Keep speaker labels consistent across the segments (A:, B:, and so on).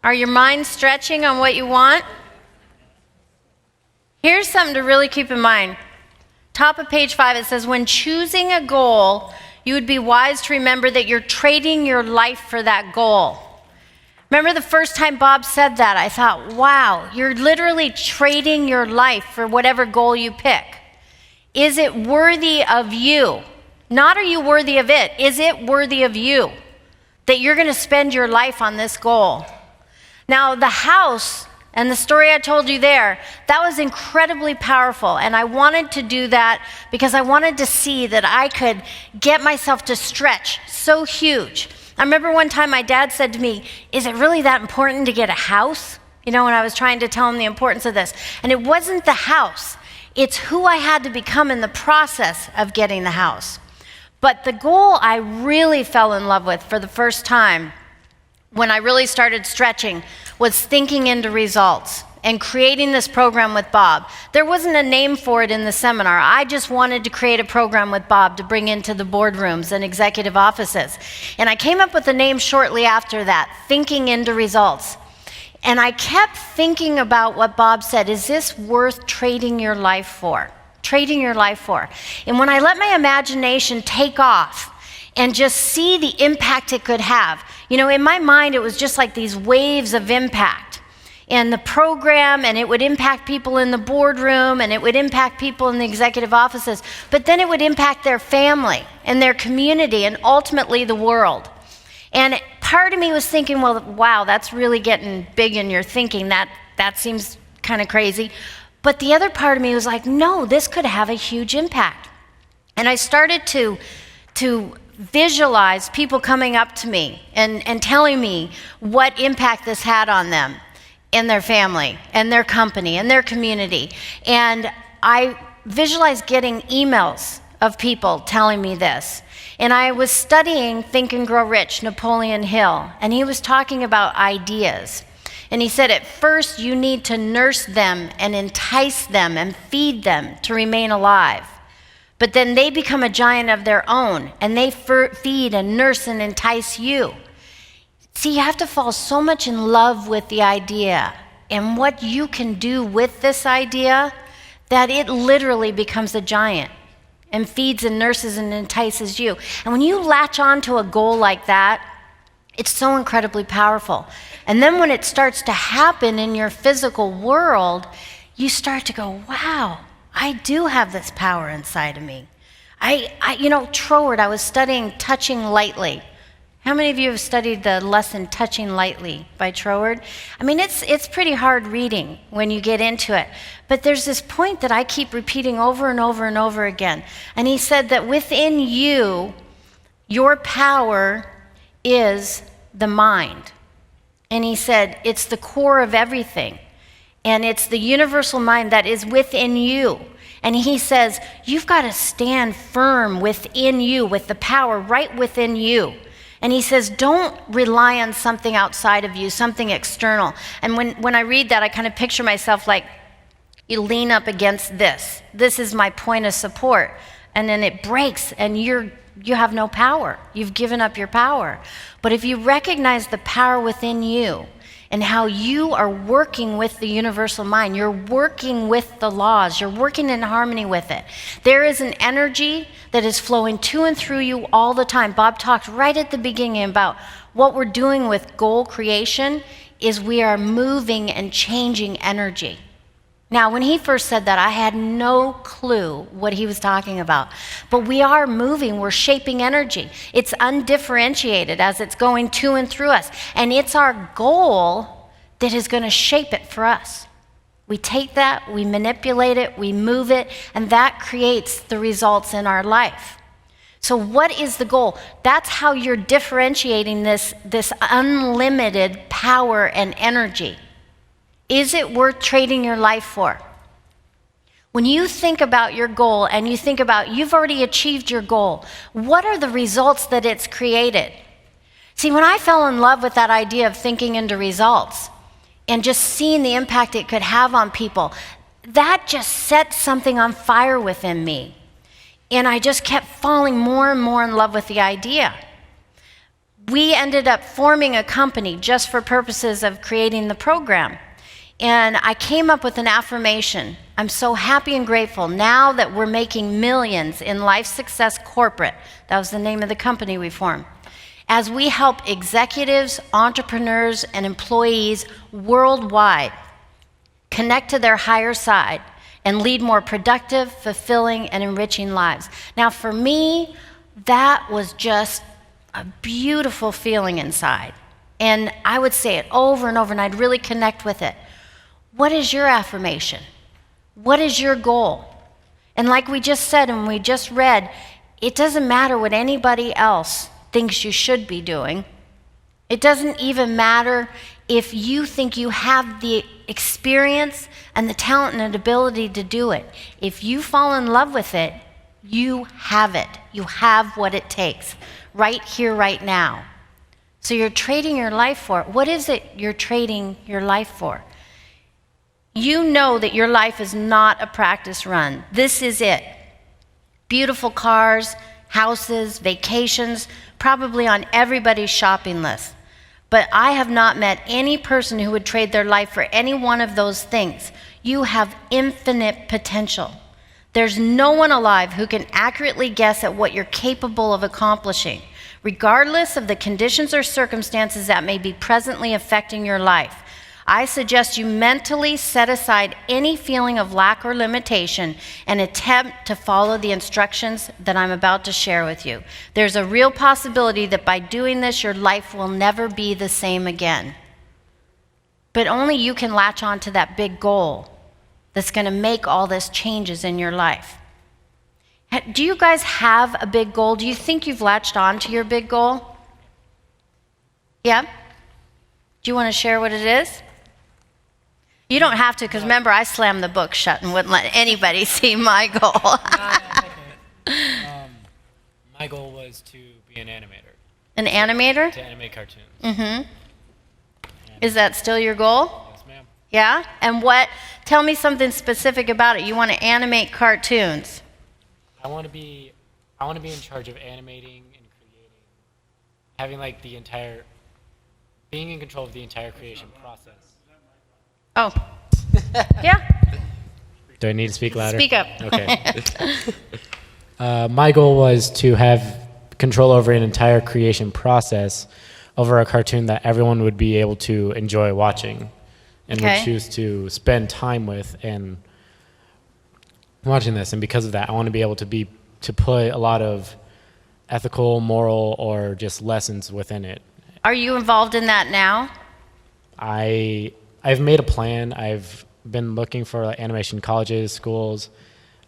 A: Are your minds stretching on what you want? Here's something to really keep in mind. Top of page 5, it says, when choosing a goal, you would be wise to remember that you're trading your life for that goal. Remember the first time Bob said that, I thought, wow, you're literally trading your life for whatever goal you pick. Is it worthy of you? Not are you worthy of it, is it worthy of you? That you're going to spend your life on this goal. Now, the house and the story I told you there, that was incredibly powerful. And I wanted to do that because I wanted to see that I could get myself to stretch so huge. I remember one time my dad said to me, is it really that important to get a house? You know, when I was trying to tell him the importance of this. And it wasn't the house. It's who I had to become in the process of getting the house. But the goal I really fell in love with for the first time when I really started stretching was thinking into results and creating this program with Bob. There wasn't a name for it in the seminar. I just wanted to create a program with Bob to bring into the boardrooms and executive offices. And I came up with a name shortly after that, Thinking into Results. And I kept thinking about what Bob said, is this worth trading your life for? Trading your life for. And when I let my imagination take off and just see the impact it could have, you know, in my mind it was just like these waves of impact. And the program, and it would impact people in the boardroom, and it would impact people in the executive offices, but then it would impact their family and their community and ultimately the world. And part of me was thinking, well, wow, that's really getting big in your thinking. That seems kind of crazy. But the other part of me was like, no, this could have a huge impact. And I started to visualize people coming up to me and telling me what impact this had on them and their family and their company and their community. And I visualized getting emails of people telling me this. And I was studying Think and Grow Rich, Napoleon Hill, and he was talking about ideas. And he said, at first you need to nurse them and entice them and feed them to remain alive. But then they become a giant of their own, and they feed and nurse and entice you. See, you have to fall so much in love with the idea and what you can do with this idea that it literally becomes a giant and feeds and nurses and entices you. And when you latch on to a goal like that, it's so incredibly powerful. And then when it starts to happen in your physical world, you start to go, wow, I do have this power inside of me. Troward, I was studying Touching Lightly. How many of you have studied the lesson Touching Lightly by Troward? I mean, it's pretty hard reading when you get into it. But there's this point that I keep repeating over and over and over again. And he said that within you, your power is the mind. And he said, it's the core of everything. And it's the universal mind that is within you. And he says, you've got to stand firm within you with the power right within you. And he says, don't rely on something outside of you, something external. And when I read that, I kind of picture myself like, you lean up against this. This is my point of support. And then it breaks and you have no power. You've given up your power. But if you recognize the power within you and how you are working with the universal mind, you're working with the laws, you're working in harmony with it. There is an energy that is flowing to and through you all the time. Bob talked right at the beginning about what we're doing with goal creation is we are moving and changing energy. Now, when he first said that, I had no clue what he was talking about. But we are moving, we're shaping energy. It's undifferentiated as it's going to and through us. And it's our goal that is going to shape it for us. We take that, we manipulate it, we move it, and that creates the results in our life. So what is the goal? That's how you're differentiating this unlimited power and energy. Is it worth trading your life for? When you think about your goal and you think about you've already achieved your goal, what are the results that it's created? See, when I fell in love with that idea of thinking into results and just seeing the impact it could have on people, that just set something on fire within me. And I just kept falling more and more in love with the idea. we ended up forming a company just for purposes of creating the program. And I came up with an affirmation. I'm so happy and grateful now that we're making millions in Life Success Corporate. That was the name of the company we formed. As we help executives, entrepreneurs, and employees worldwide connect to their higher side and lead more productive, fulfilling, and enriching lives. Now, for me, that was just a beautiful feeling inside. And I would say it over and over, and I'd really connect with it. What is your affirmation? What is your goal? And like we just said and we just read, it doesn't matter what anybody else thinks you should be doing. It doesn't even matter if you think you have the experience and the talent and ability to do it. If you fall in love with it, you have it. You have what it takes right here, right now. So you're trading your life for it. What is it you're trading your life for? You know that your life is not a practice run. This is it. Beautiful cars, houses, vacations, probably on everybody's shopping list. But I have not met any person who would trade their life for any one of those things. You have infinite potential. There's no one alive who can accurately guess at what you're capable of accomplishing, regardless of the conditions or circumstances that may be presently affecting your life. I suggest you mentally set aside any feeling of lack or limitation and attempt to follow the instructions that I'm about to share with you. There's a real possibility that by doing this, your life will never be the same again. But only you can latch on to that big goal that's going to make all this changes in your life. Do you guys have a big goal? Do you think you've latched on to your big goal? Yeah? Do you want to share what it is? You don't have to, because remember, I slammed the book shut and wouldn't let anybody see my goal.
B: My goal was to be an animator.
A: An animator?
B: To animate cartoons.
A: Mm-hmm. Is that still your goal?
B: Yes, ma'am.
A: Yeah? And tell me something specific about it. You want to animate cartoons.
B: I want to be in charge of animating and creating, having like being in control of the entire creation process.
A: Oh, yeah.
B: Do I need to speak louder?
A: Speak up.
B: Okay. My goal was to have control over an entire creation process over a cartoon that everyone would be able to enjoy watching and would choose to spend time with and watching this. And because of that, I want to be able to put a lot of ethical, moral, or just lessons within it.
A: Are you involved in that now?
B: I've made a plan. I've been looking for animation colleges, schools.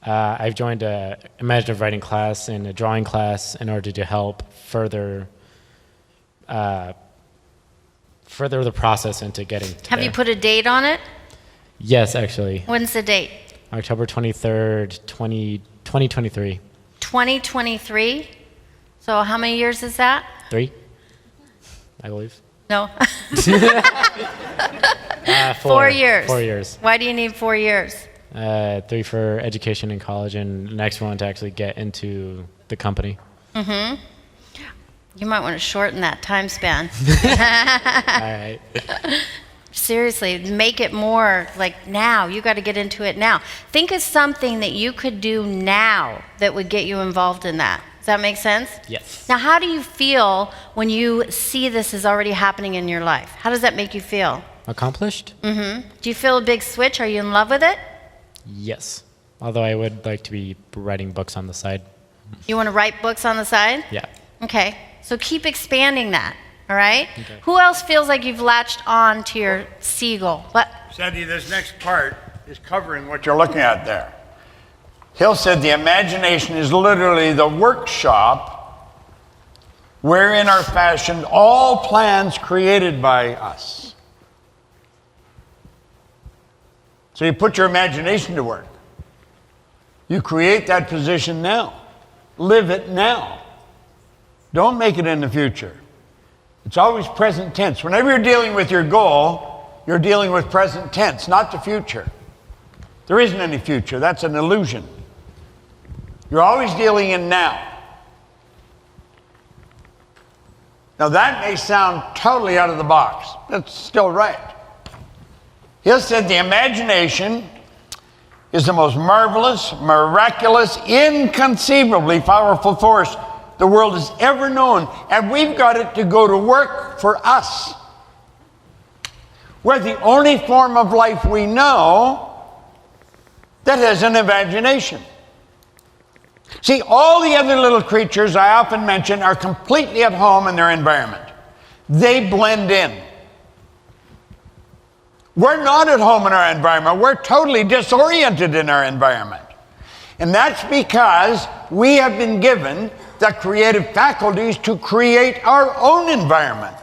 B: I've joined a imaginative writing class and a drawing class in order to help further the process into getting to
A: Have you put a date on it?
B: Yes, actually.
A: When's the date?
B: October 23rd, 2023.
A: 2023? So how many years is that?
B: 3, I believe.
A: No.
B: 4
A: years.
B: 4 years.
A: Why do you need 4 years?
B: 3 for education in college, and the next one to actually get into the company.
A: Mm-hmm. You might want to shorten that time span.
B: All right.
A: Seriously, make it more like now. You got to get into it now. Think of something that you could do now that would get you involved in that. Does that make sense?
B: Yes.
A: Now, how do you feel when you see this is already happening in your life? How does that make you feel?
B: Accomplished?
A: Mm-hmm. Do you feel a big switch? Are you in love with it?
B: Yes. Although I would like to be writing books on the side.
A: You want to write books on the side?
B: Yeah.
A: Okay. So keep expanding that. All right?
B: Okay.
A: Who else feels like you've latched on to your seagull? What?
C: Sandy, this next part is covering what you're looking at there. Hill said the imagination is literally the workshop wherein are fashioned all plans created by us. So you put your imagination to work. You create that position now. Live it now. Don't make it in the future. It's always present tense. Whenever you're dealing with your goal, you're dealing with present tense, not the future. There isn't any future. That's an illusion. You're always dealing in now. Now that may sound totally out of the box. That's still right. He said the imagination is the most marvelous, miraculous, inconceivably powerful force the world has ever known. And we've got it to go to work for us. We're the only form of life we know that has an imagination. See, all the other little creatures I often mention are completely at home in their environment. They blend in. We're not at home in our environment. We're totally disoriented in our environment. And that's because we have been given the creative faculties to create our own environment.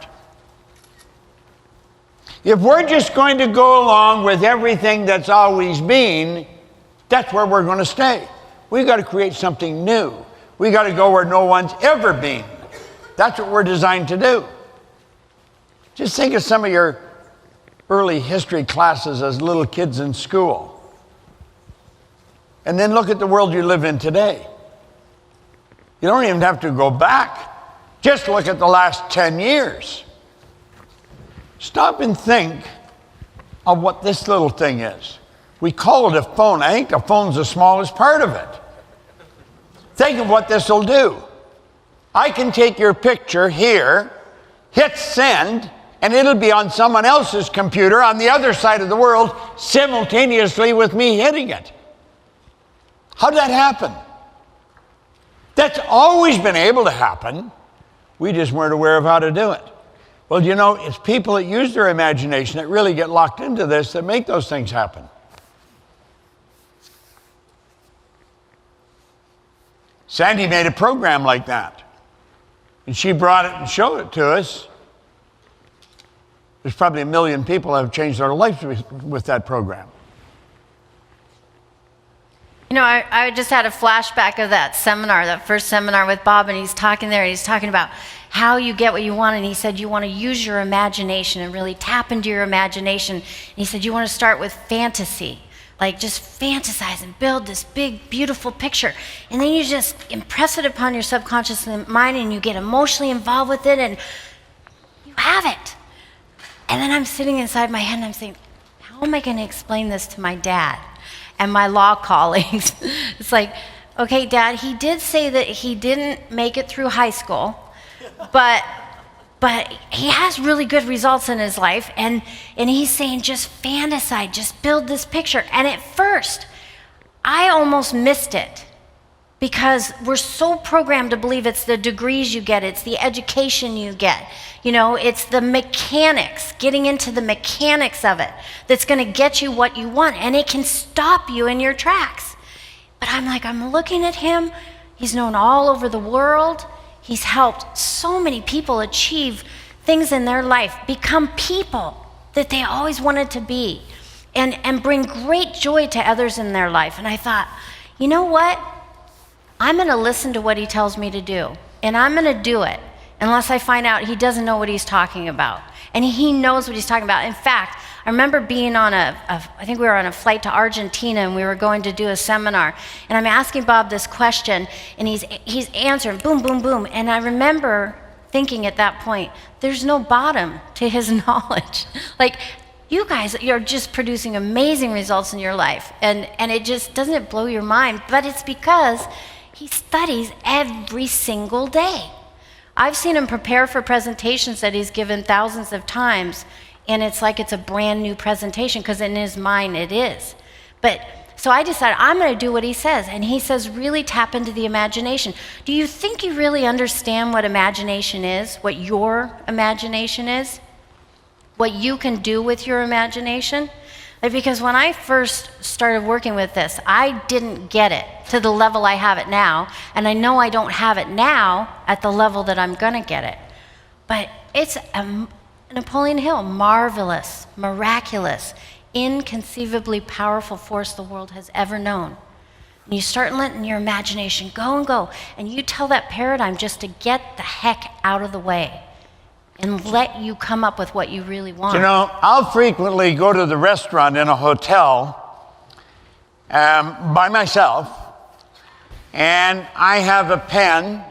C: If we're just going to go along with everything that's always been, that's where we're going to stay. We've got to create something new. We've got to go where no one's ever been. That's what we're designed to do. Just think of some of your early history classes as little kids in school. And then look at the world you live in today. You don't even have to go back. Just look at the last 10 years. Stop and think of what this little thing is. We call it a phone. I think the phone's the smallest part of it. Think of what this will do. I can take your picture here, hit send, and it'll be on someone else's computer on the other side of the world simultaneously with me hitting it. How did that happen? That's always been able to happen. We just weren't aware of how to do it. Well, you know, it's people that use their imagination that really get locked into this that make those things happen. Sandy made a program like that. And she brought it and showed it to us. There's probably 1 million people that have changed their lives with that program.
A: You know, I just had a flashback of that seminar, that first seminar with Bob, and he's talking there, and he's talking about how you get what you want, and he said you want to use your imagination and really tap into your imagination. And he said you want to start with fantasy, like just fantasize and build this big, beautiful picture. And then you just impress it upon your subconscious mind, and you get emotionally involved with it, and you have it. And then I'm sitting inside my head, and I'm saying, how am I going to explain this to my dad and my law colleagues? It's like, okay, Dad, he did say that he didn't make it through high school, but he has really good results in his life, and he's saying just fantasize, just build this picture. And at first, I almost missed it because we're so programmed to believe it's the degrees you get, it's the education you get, you know, it's the mechanics, getting into the mechanics of it that's going to get you what you want, and it can stop you in your tracks. But I'm looking at him. He's known all over the world. He's helped so many people achieve things in their life, become people that they always wanted to be, and bring great joy to others in their life. And I thought, you know what? I'm going to listen to what he tells me to do, and I'm going to do it unless I find out he doesn't know what he's talking about. And he knows what he's talking about. In fact, I remember being on I think we were on a flight to Argentina, and we were going to do a seminar, and I'm asking Bob this question, and he's answering, boom, boom, boom. And I remember thinking at that point, there's no bottom to his knowledge. Like, you guys, you're just producing amazing results in your life, and it just, doesn't it blow your mind? But it's because he studies every single day. I've seen him prepare for presentations that he's given thousands of times, and it's like it's a brand new presentation, because in his mind it is. But so I decided I'm going to do what he says, and he says really tap into the imagination. Do you think you really understand what imagination is, what your imagination is, what you can do with your imagination? Because when I first started working with this, I didn't get it to the level I have it now, and I know I don't have it now at the level that I'm going to get it. But it's Napoleon Hill, marvelous, miraculous, inconceivably powerful force the world has ever known. And you start letting your imagination go and go, and you tell that paradigm just to get the heck out of the way and let you come up with what you really want.
C: You know, I'll frequently go to the restaurant in a hotel by myself, and I have a pen,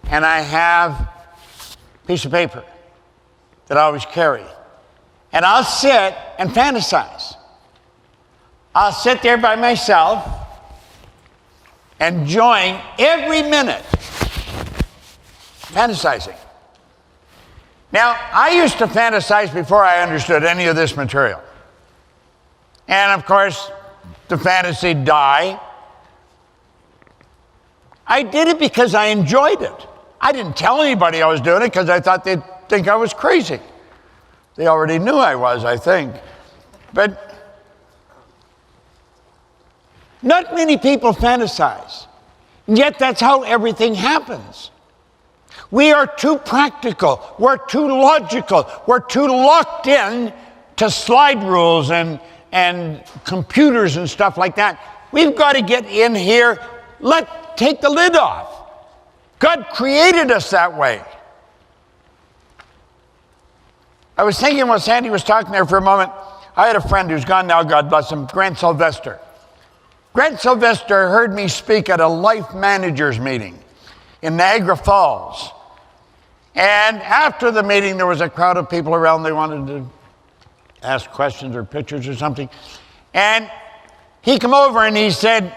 C: and I have piece of paper that I always carry. And I'll sit and fantasize. I'll sit there by myself, enjoying every minute, fantasizing. Now, I used to fantasize before I understood any of this material. And of course, the fantasy died. I did it because I enjoyed it. I didn't tell anybody I was doing it because I thought they'd think I was crazy. They already knew I was, I think. But not many people fantasize. And yet that's how everything happens. We are too practical. We're too logical. We're too locked in to slide rules and computers and stuff like that. We've got to get in here. Take the lid off. God created us that way. I was thinking while Sandy was talking there for a moment, I had a friend who's gone now, God bless him, Grant Sylvester. Grant Sylvester heard me speak at a life managers meeting in Niagara Falls. And after the meeting, there was a crowd of people around. They wanted to ask questions or pictures or something. And he came over and he said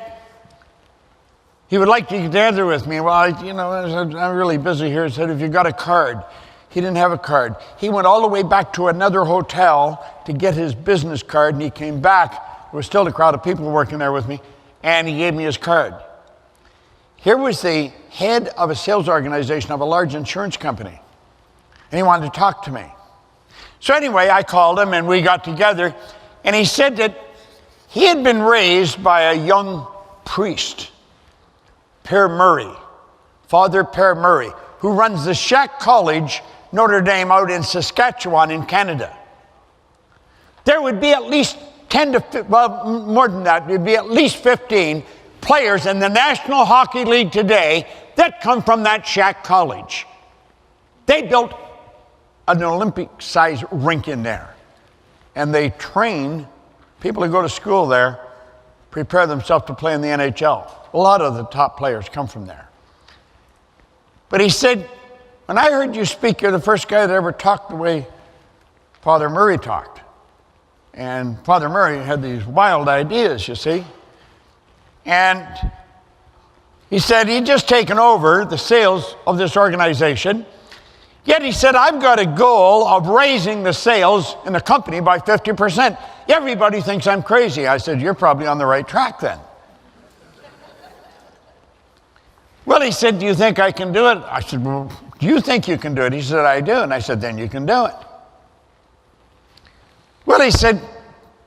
C: he would like to get together with me. Well, I'm really busy here. He said, "If you got a card?" He didn't have a card. He went all the way back to another hotel to get his business card, and he came back. There was still a crowd of people working there with me, and he gave me his card. Here was the head of a sales organization of a large insurance company, and he wanted to talk to me. So anyway, I called him, and we got together, and he said that he had been raised by a young priest, Per Murray, Father Per Murray, who runs the Shack College, Notre Dame, out in Saskatchewan in Canada. There would be at least 10 to, well, more than that, there'd be at least 15 players in the National Hockey League today that come from that Shack College. They built an Olympic-sized rink in there, and they train people who go to school there, prepare themselves to play in the NHL. A lot of the top players come from there. But he said, when I heard you speak, you're the first guy that ever talked the way Father Murray talked. And Father Murray had these wild ideas, you see. And he said he'd just taken over the sales of this organization. Yet he said, I've got a goal of raising the sales in the company by 50%. Everybody thinks I'm crazy. I said, you're probably on the right track then. Well, he said, do you think I can do it? I said, well, do you think you can do it? He said, I do. And I said, then you can do it. Well, he said,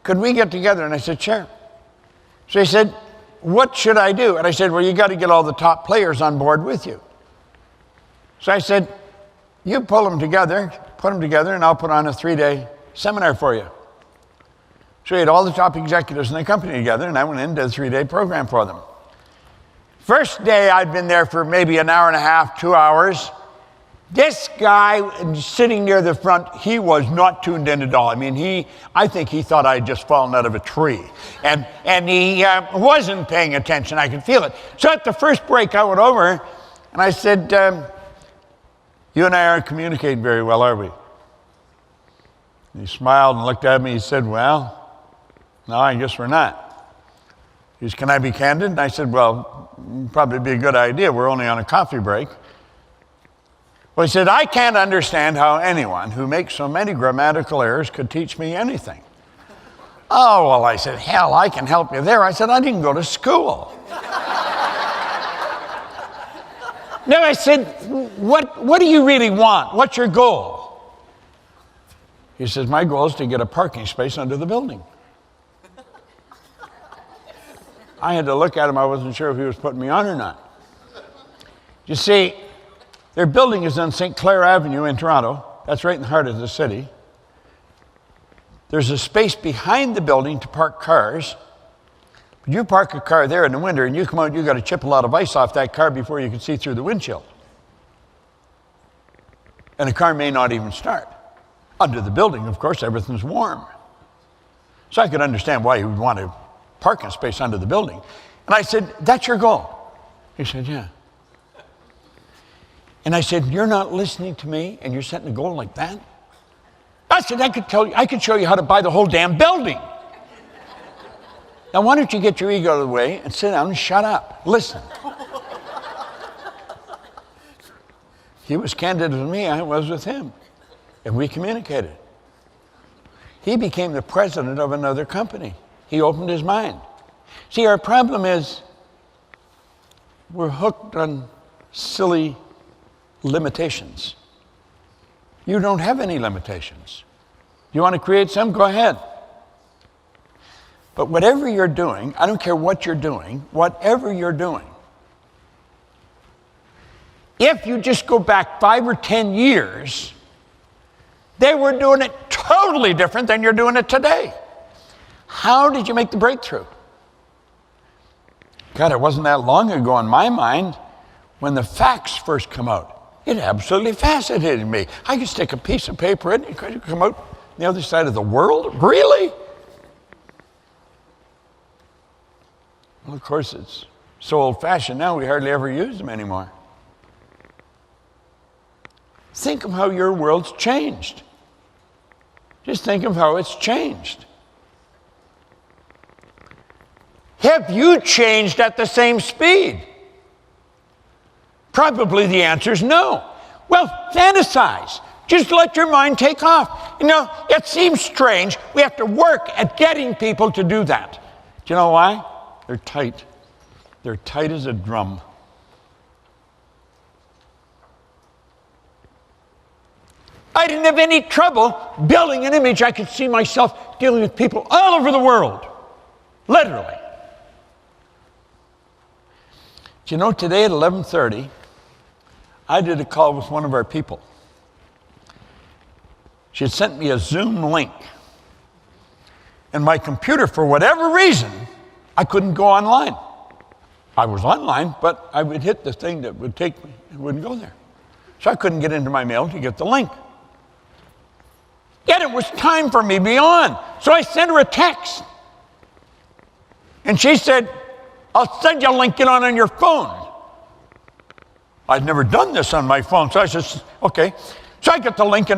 C: could we get together? And I said, sure. So he said, what should I do? And I said, well, you got to get all the top players on board with you. So I said, you put them together, and I'll put on a 3-day seminar for you. So he had all the top executives in the company together, and I went in and did a 3-day program for them. First day, I'd been there for maybe an hour and a half, 2 hours. This guy sitting near the front, he was not tuned in at all. I mean, I think he thought I had just fallen out of a tree. And he wasn't paying attention. I could feel it. So at the first break, I went over and I said, you and I aren't communicating very well, are we? He smiled and looked at me. He said, well, no, I guess we're not. He said, can I be candid? And I said, well, probably be a good idea. We're only on a coffee break. Well, he said, I can't understand how anyone who makes so many grammatical errors could teach me anything. Oh, well, I said, hell, I can help you there. I said, I didn't go to school. No, I said, what do you really want? What's your goal? He says, my goal is to get a parking space under the building. I had to look at him. I wasn't sure if he was putting me on or not. You see, their building is on St. Clair Avenue in Toronto. That's right in the heart of the city. There's a space behind the building to park cars. But you park a car there in the winter and you come out, you got to chip a lot of ice off that car before you can see through the windshield. And the car may not even start. Under the building, of course, everything's warm. So I could understand why you would want a parking space under the building. And I said, that's your goal? He said, yeah. And I said, you're not listening to me and you're setting a goal like that? I said, I could show you how to buy the whole damn building. Now, why don't you get your ego out of the way and sit down and shut up? Listen. He was candid with me, I was with him. And we communicated. He became the president of another company. He opened his mind. See, our problem is we're hooked on silly limitations. You don't have any limitations. You want to create some? Go ahead. But whatever you're doing, I don't care what you're doing, whatever you're doing, if you just go back 5 or 10 years, they were doing it totally different than you're doing it today. How did you make the breakthrough? God, it wasn't that long ago in my mind when the fax first come out. It absolutely fascinated me. I could stick a piece of paper in it, it could come out on the other side of the world? Really? Well, of course, it's so old-fashioned now, we hardly ever use them anymore. Think of how your world's changed. Just think of how it's changed. Have you changed at the same speed? Probably the answer is no. Well, fantasize. Just let your mind take off. You know, it seems strange. We have to work at getting people to do that. Do you know why? They're tight. They're tight as a drum. I didn't have any trouble building an image. I could see myself dealing with people all over the world. Literally. Do you know, today at 11:30, I did a call with one of our people. She had sent me a Zoom link. And my computer, for whatever reason, I couldn't go online. I was online, but I would hit the thing that would take me. It wouldn't go there. So I couldn't get into my mail to get the link. Yet it was time for me to be on. So I sent her a text. And she said, I'll send you a link, get on your phone. I'd never done this on my phone. So I said, okay. So I got the link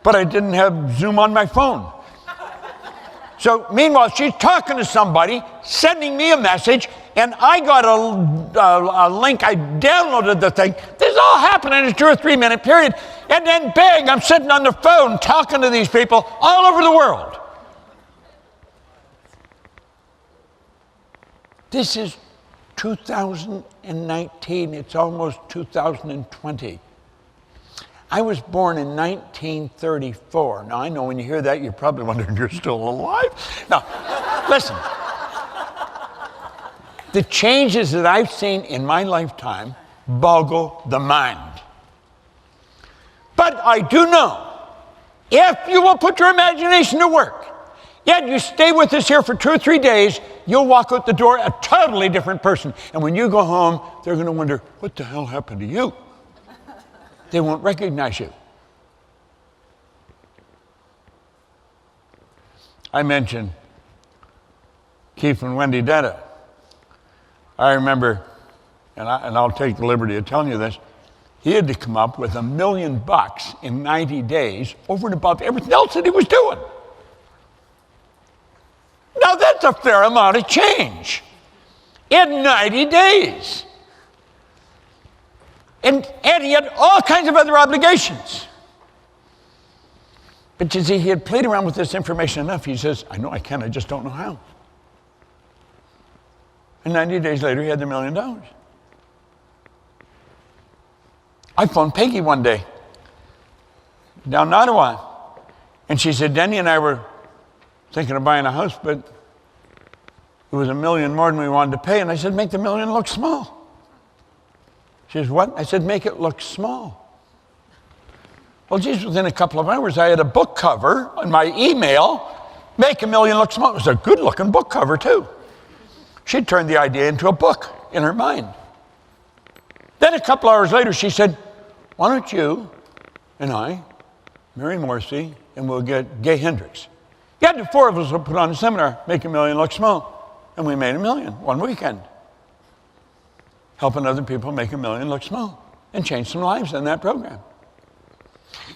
C: but I didn't have Zoom on my phone. So meanwhile, she's talking to somebody, sending me a message, and I got a link. I downloaded the thing. This all happened in a 2 or 3 minute period. And then bang, I'm sitting on the phone talking to these people all over the world. This is 2019. It's almost 2020. I was born in 1934. Now, I know when you hear that, you're probably wondering, you're still alive? Now, listen. The changes that I've seen in my lifetime boggle the mind. But I do know, if you will put your imagination to work, yet you stay with us here for 2 or 3 days, you'll walk out the door a totally different person. And when you go home, they're going to wonder, what the hell happened to you? They won't recognize you. I mentioned Keith and Wendy Detta. I remember, and I'll take the liberty of telling you this, he had to come up with $1 million in 90 days over and above everything else that he was doing. Now that's a fair amount of change in 90 days. And he had all kinds of other obligations. But you see, he had played around with this information enough. He says, I know I can, I just don't know how. And 90 days later, he had the $1 million. I phoned Peggy one day down in Ottawa. And she said, Denny and I were thinking of buying a house, but it was $1 million more than we wanted to pay. And I said, make the $1 million look small. She says, what? I said, make it look small. Well, geez, within a couple of hours, I had a book cover on my email, make $1 million look small. It was a good-looking book cover, too. She turned the idea into a book in her mind. Then a couple hours later, she said, why don't you and I marry Morrissey, and we'll get Gay Hendricks. Yeah, the 4 of us will put on a seminar, make $1 million look small. And we made $1 million one weekend. Helping other people make $1 million look small. and changed some lives in that program.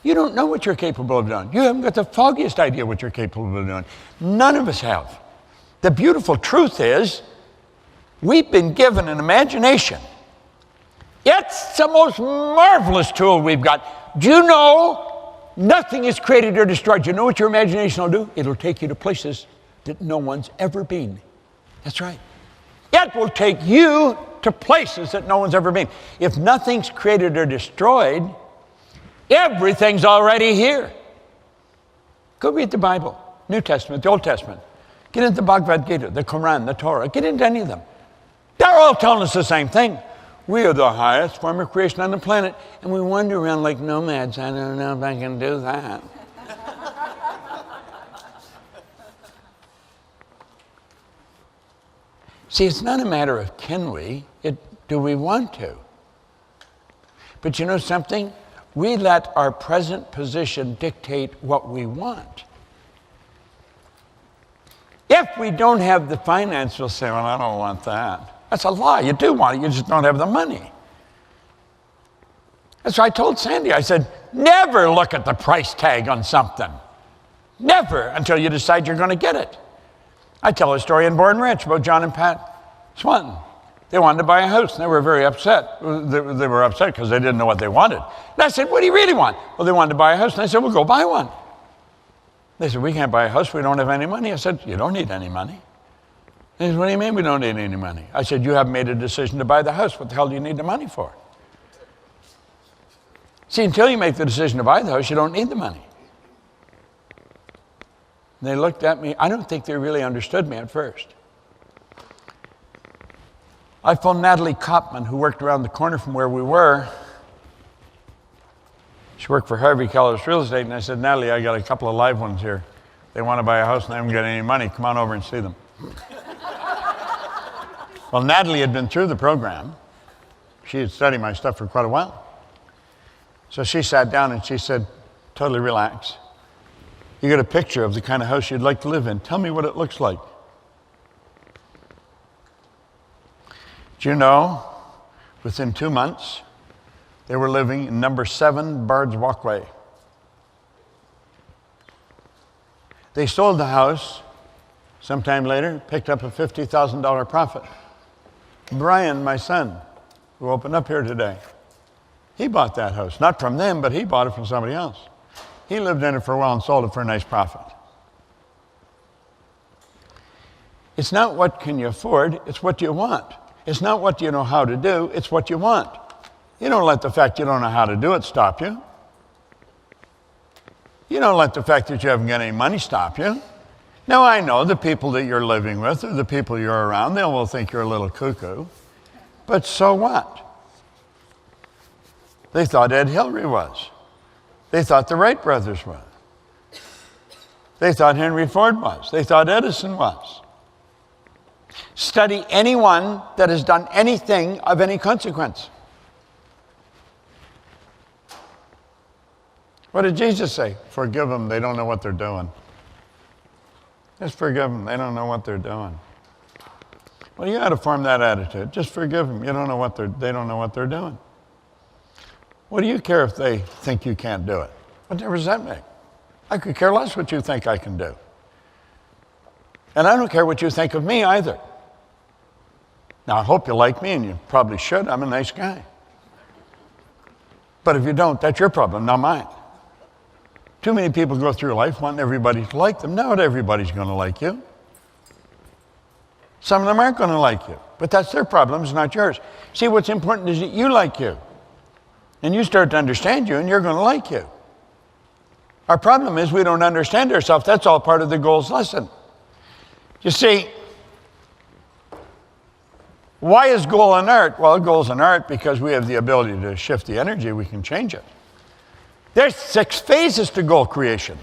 C: You don't know what you're capable of doing. You haven't got the foggiest idea what you're capable of doing. None of us have. The beautiful truth is, we've been given an imagination. It's the most marvelous tool we've got. Do you know nothing is created or destroyed? You know what your imagination will do? It'll take you to places that no one's ever been. That's right. It will take you to places that no one's ever been. If nothing's created or destroyed, everything's already here. Go read the Bible, New Testament, the Old Testament. Get into the Bhagavad Gita, the Quran, the Torah. Get into any of them. They're all telling us the same thing. We are the highest form of creation on the planet, and we wander around like nomads. I don't know if I can do that. See, it's not a matter of can we, do we want to? But you know something? We let our present position dictate what we want. If we don't have the finance, we'll say, well, I don't want that. That's a lie. You do want it, you just don't have the money. That's why I told Sandy, I said, never look at the price tag on something. Never until you decide you're going to get it. I tell a story in Bourne Ranch about John and Pat Swanton. They wanted to buy a house, and they were very upset. They were upset because they didn't know what they wanted. And I said, what do you really want? Well, they wanted to buy a house, and I said, well, go buy one. They said, we can't buy a house, we don't have any money. I said, you don't need any money. They said, what do you mean we don't need any money? I said, you haven't made a decision to buy the house. What the hell do you need the money for? See, until you make the decision to buy the house, you don't need the money. And they looked at me. I don't think they really understood me at first. I phoned Natalie Kopman, who worked around the corner from where we were. She worked for Harvey Keller's Real Estate, and I said, Natalie, I got a couple of live ones here. They want to buy a house and they haven't got any money. Come on over and see them. Well, Natalie had been through the program. She had studied my stuff for quite a while. So she sat down and she said, totally relax. You got a picture of the kind of house you'd like to live in. Tell me what it looks like. Do you know, within 2 months, they were living in number 7 Bard's Walkway. They sold the house sometime later, picked up a $50,000 profit. Brian, my son, who opened up here today, he bought that house. Not from them, but he bought it from somebody else. He lived in it for a while and sold it for a nice profit. It's not what can you afford, it's what you want. It's not what you know how to do, it's what you want. You don't let the fact you don't know how to do it stop you. You don't let the fact that you haven't got any money stop you. Now, I know the people that you're living with or the people you're around, they will think you're a little cuckoo. But so what? They thought Ed Hillary was. They thought the Wright brothers was. They thought Henry Ford was. They thought Edison was. Study anyone that has done anything of any consequence. What did Jesus say? Forgive them, they don't know what they're doing. Just forgive them, they don't know what they're doing. Well, you got to form that attitude. Just forgive them, they don't know what they're doing. What do you care if they think you can't do it? What difference does that make? I could care less what you think I can do. And I don't care what you think of me either. Now, I hope you like me, and you probably should. I'm a nice guy. But if you don't, that's your problem, not mine. Too many people go through life wanting everybody to like them. Not everybody's going to like you. Some of them aren't going to like you, but that's their problem, it's not yours. See, what's important is that you like you. And you start to understand you, and you're going to like you. Our problem is we don't understand ourselves. That's all part of the goals lesson. You see, why is goal an art? Well, goal's an art because we have the ability to shift the energy. We can change it. There's 6 phases to goal creation.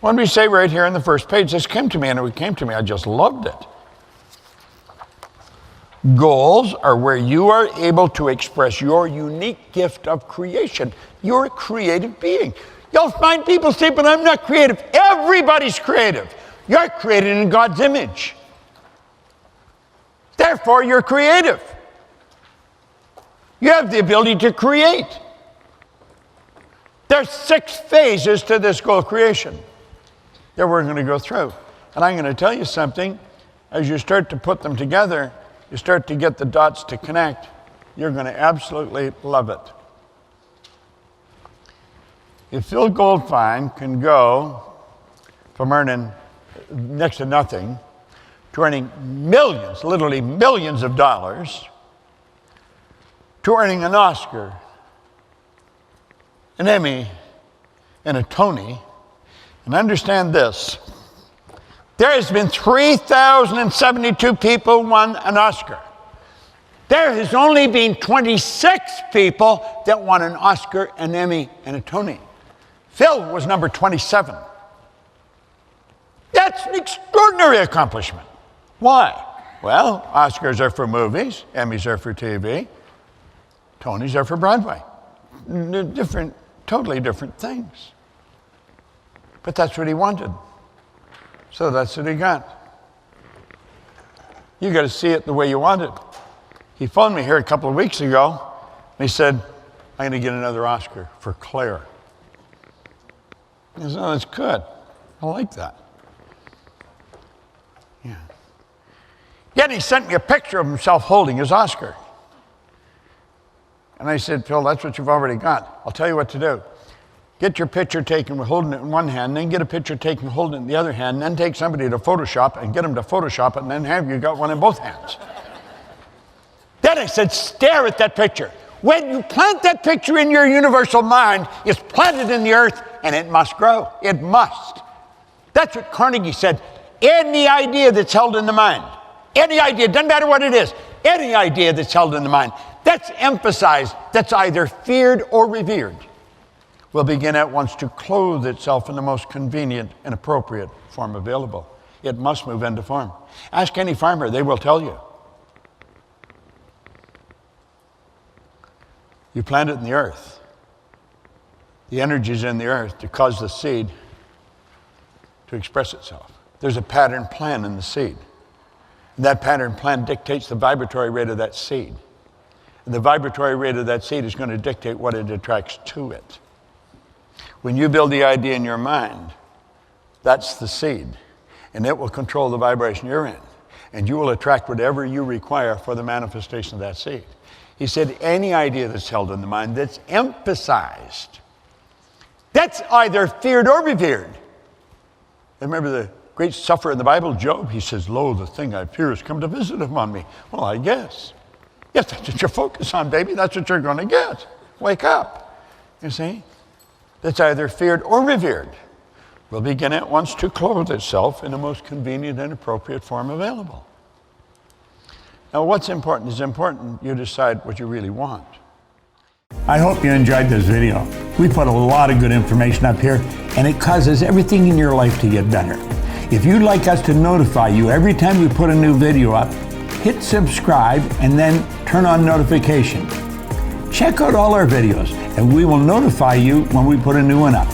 C: When we say right here on the first page, this came to me, and it came to me, I just loved it. Goals are where you are able to express your unique gift of creation. You're a creative being. You'll find people say, but I'm not creative. Everybody's creative. You're created in God's image. Therefore, you're creative. You have the ability to create. There's 6 phases to this goal creation that we're going to go through. And I'm going to tell you something. As you start to put them together, you start to get the dots to connect. You're going to absolutely love it. If Phil Goldfine can go from earning next to nothing to earning millions, literally millions of dollars, to earning an Oscar, an Emmy, and a Tony, and understand this, there has been 3,072 people won an Oscar. There has only been 26 people that won an Oscar, an Emmy, and a Tony. Phil was number 27. That's an extraordinary accomplishment. Why? Well, Oscars are for movies, Emmys are for TV, Tonys are for Broadway. Different, totally different things. But that's what he wanted. So that's what he got. You got to see it the way you want it. He phoned me here a couple of weeks ago, and he said, I'm going to get another Oscar for Claire. I said, oh, that's good. I like that. Yeah. Yet he sent me a picture of himself holding his Oscar. And I said, Phil, that's what you've already got. I'll tell you what to do. Get your picture taken with holding it in one hand, then get a picture taken holding it in the other hand, then take somebody to Photoshop and get them to Photoshop it, and then have you got one in both hands. Then I said, stare at that picture. When you plant that picture in your universal mind, it's planted in the earth, and it must grow. It must. That's what Carnegie said. Any idea that's held in the mind, any idea, doesn't matter what it is, any idea that's held in the mind, that's emphasized, that's either feared or revered, will begin at once to clothe itself in the most convenient and appropriate form available. It must move into form. Ask any farmer, they will tell you. You plant it in the earth. The energy's in the earth to cause the seed to express itself. There's a pattern plan in the seed. And that pattern plan dictates the vibratory rate of that seed. And the vibratory rate of that seed is going to dictate what it attracts to it. When you build the idea in your mind, that's the seed. And it will control the vibration you're in. And you will attract whatever you require for the manifestation of that seed. He said, any idea that's held in the mind that's emphasized, that's either feared or revered. Remember the great sufferer in the Bible, Job? He says, lo, the thing I fear has come to visit upon me. Well, I guess. Yes, that's what you focus on, baby. That's what you're going to get. Wake up. You see? That's either feared or revered will begin at once to clothe itself in the most convenient and appropriate form available. Now, what's important is important you decide what you really want. I hope you enjoyed this video. We put a lot of good information up here, and it causes everything in your life to get better. If you'd like us to notify you every time we put a new video up, hit subscribe and then turn on notification. Check out all our videos, and we will notify you when we put a new one up.